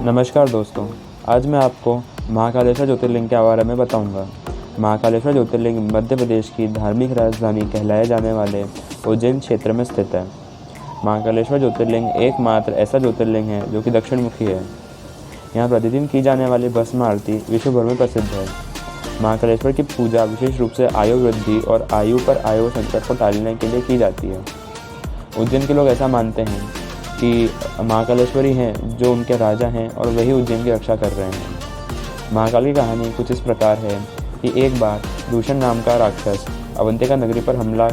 नमस्कार दोस्तों, आज मैं आपको महाकालेश्वर ज्योतिर्लिंग के बारे में बताऊंगा। महाकालेश्वर ज्योतिर्लिंग मध्य प्रदेश की धार्मिक राजधानी कहलाए जाने वाले उज्जैन क्षेत्र में स्थित है। महाकालेश्वर ज्योतिर्लिंग एकमात्र ऐसा ज्योतिर्लिंग है जो कि दक्षिणमुखी है। यहाँ प्रतिदिन की जाने वाली भस्म आरती विश्व भर में प्रसिद्ध है। महाकालेश्वर की पूजा विशेष रूप से आयु वृद्धि और आयु पर आयु संकट को टालने के लिए की जाती है। उज्जैन के लोग ऐसा मानते हैं कि महाकालेश्वरी हैं जो उनके राजा हैं और वही उज्जैन की रक्षा कर रहे हैं। महाकाल की कहानी कुछ इस प्रकार है कि एक बार दूषण नाम का राक्षस अवंतिका नगरी पर हमला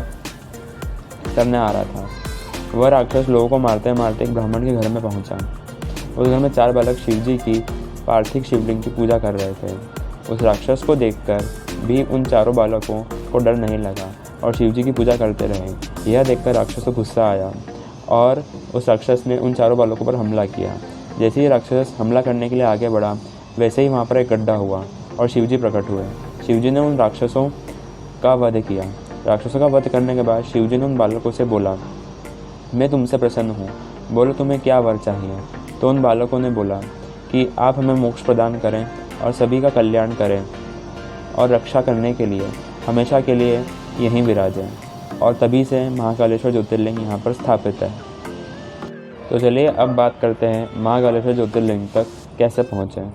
करने आ रहा था। वह राक्षस लोगों को मारते मारते एक ब्राह्मण के घर में पहुंचा। उस घर में 4 बालक शिवजी की पार्थिव शिवलिंग की पूजा कर रहे थे। उस राक्षस को देखकर भी उन चारों बालकों को डर नहीं लगा और शिवजी की पूजा करते रहे। यह देखकर राक्षस को गुस्सा आया और उस राक्षस ने उन चारों बालकों पर हमला किया। जैसे ही राक्षस हमला करने के लिए आगे बढ़ा, वैसे ही वहाँ पर एक गड्ढा हुआ और शिवजी प्रकट हुए। शिवजी ने उन राक्षसों का वध किया। राक्षसों का वध करने के बाद शिवजी ने उन बालकों से बोला, मैं तुमसे प्रसन्न हूँ, बोलो तुम्हें क्या वर चाहिए। तो उन बालकों ने बोला कि आप हमें मोक्ष प्रदान करें और सभी का कल्याण करें और रक्षा करने के लिए हमेशा के लिए यहीं विराजें। और तभी से महाकालेश्वर ज्योतिर्लिंग यहाँ पर स्थापित है। तो चलिए अब बात करते हैं महाकालेश्वर ज्योतिर्लिंग तक कैसे पहुँचें।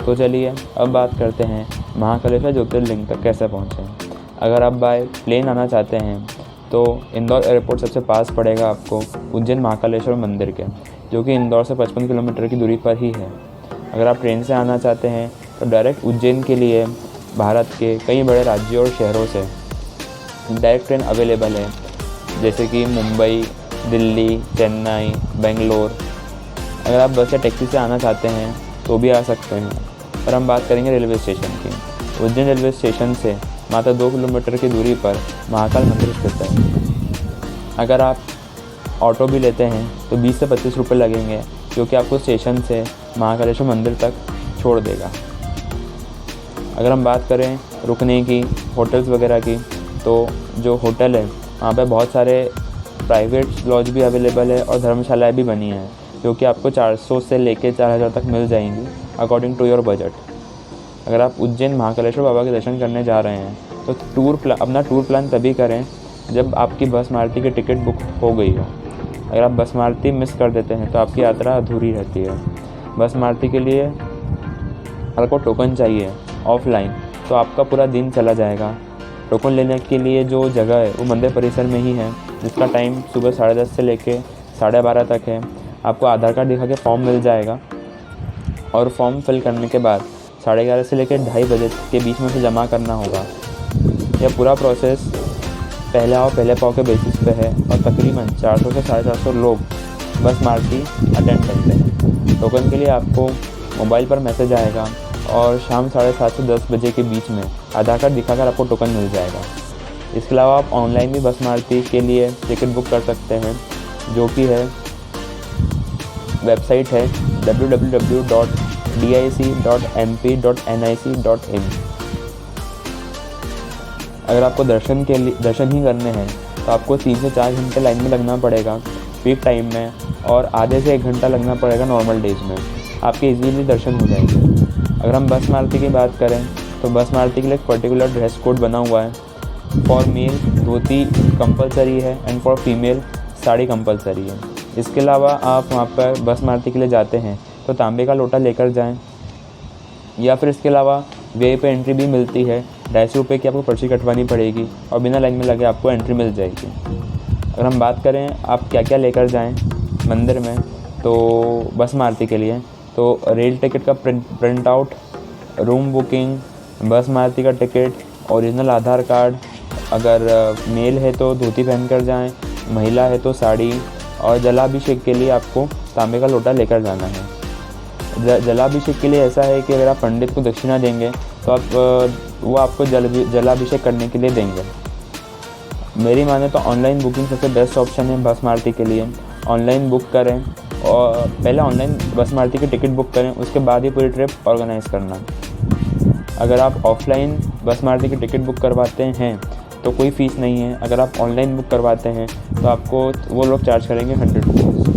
तो चलिए अब बात करते हैं महाकालेश्वर ज्योतिर्लिंग तक कैसे पहुँचें। अगर आप बाय प्लेन आना चाहते हैं तो इंदौर एयरपोर्ट सबसे पास पड़ेगा आपको उज्जैन महाकालेश्वर मंदिर के, जो कि इंदौर से 55 किलोमीटर की दूरी पर ही है। अगर आप ट्रेन से आना चाहते हैं तो डायरेक्ट उज्जैन के लिए भारत के कई बड़े राज्यों और शहरों से डायरेक्ट ट्रेन अवेलेबल है, जैसे कि मुंबई, दिल्ली, चेन्नई, बेंगलोर। अगर आप बस या टैक्सी से आना चाहते हैं तो भी आ सकते हैं। पर हम बात करेंगे रेलवे स्टेशन की। उज्जैन रेलवे स्टेशन से मात्र 2 किलोमीटर की दूरी पर महाकाल मंदिर स्थित है। अगर आप ऑटो भी लेते हैं तो 20 से 25 रुपये लगेंगे, जो कि आपको स्टेशन से महाकालेश्वर मंदिर तक छोड़ देगा। अगर हम बात करें रुकने की, होटल्स वगैरह की, तो जो होटल है वहाँ पे बहुत सारे प्राइवेट लॉज भी अवेलेबल है और धर्मशालाएँ भी बनी हैं, जो कि आपको 400 से लेकर 4000 तक मिल जाएंगी अकॉर्डिंग टू योर बजट। अगर आप उज्जैन महाकालेश्वर बाबा के दर्शन करने जा रहे हैं तो अपना टूर प्लान तभी करें जब आपकी भस्म आरती की टिकट बुक हो गई हो। अगर आप भस्म आरती मिस कर देते हैं तो आपकी यात्रा अधूरी रहती है। भस्म आरती के लिए आपको टोकन चाहिए ऑफलाइन, तो आपका पूरा दिन चला जाएगा। टोकन लेने के लिए जो जगह है वो मंदिर परिसर में ही है, जिसका टाइम सुबह 10:30 से लेकर 12:30 तक है। आपको आधार कार्ड दिखा के फॉर्म मिल जाएगा और फॉर्म फिल करने के बाद 11:30 से लेकर 2:30 बजे के बीच में उसे जमा करना होगा। यह पूरा प्रोसेस पहले आओ पहले पाओ के बेसिस पे है और तकरीबन 400 से 450 लोग भस्म आरती अटेंड करते हैं। टोकन के लिए आपको मोबाइल पर मैसेज आएगा और शाम 7:30 से 10 बजे के बीच में आधार कार्ड दिखाकर आपको टोकन मिल जाएगा। इसके अलावा आप ऑनलाइन भी भस्म आरती के लिए टिकट बुक कर सकते हैं, जो कि है वेबसाइट है www.dic.mp.nic.in। अगर आपको दर्शन ही करने हैं तो आपको 3 से 4 घंटे लाइन में लगना पड़ेगा पीक टाइम में, और आधे से 1 घंटा लगना पड़ेगा नॉर्मल डेज में। आपके इजीली दर्शन हो जाएंगे। अगर हम भस्म आरती की बात करें तो भस्म आरती के लिए एक पर्टिकुलर ड्रेस कोड बना हुआ है। फॉर मेल धोती कंपलसरी है and for female sari compulsory है। इसके अलावा आप वहाँ पर भस्म आरती के लिए जाते हैं तो तांबे का लोटा लेकर जाएं, या फिर इसके अलावा वे पे एंट्री भी मिलती है। 250 रुपये की आपको पर्ची कटवानी पड़ेगी और बिना लाइन में लगे आपको एंट्री मिल जाएगी। अगर हम बात करें आप क्या क्या लेकर जाएं मंदिर में तो भस्म आरती के लिए, तो रेल टिकट का प्रिंट आउट, रूम बुकिंग, भस्म आरती का टिकट, ओरिजिनल आधार कार्ड। अगर मेल है तो धोती पहन कर जाएँ, महिला है तो साड़ी, और जलाभिषेक के लिए आपको तांबे का लोटा लेकर जाना है। जलाभिषेक के लिए ऐसा है कि अगर आप पंडित को दक्षिणा देंगे तो वो आपको जलाभिषेक करने के लिए देंगे। मेरी माने तो ऑनलाइन बुकिंग सबसे बेस्ट ऑप्शन है भस्म आरती के लिए। ऑनलाइन बुक करें और पहले ऑनलाइन भस्म आरती की टिकट बुक करें, उसके बाद ही पूरी ट्रिप ऑर्गेनाइज़ करना। अगर आप ऑफलाइन भस्म आरती की टिकट बुक करवाते हैं तो कोई फ़ीस नहीं है। अगर आप ऑनलाइन बुक करवाते हैं तो आपको वो लोग चार्ज करेंगे 100 रुपीज़।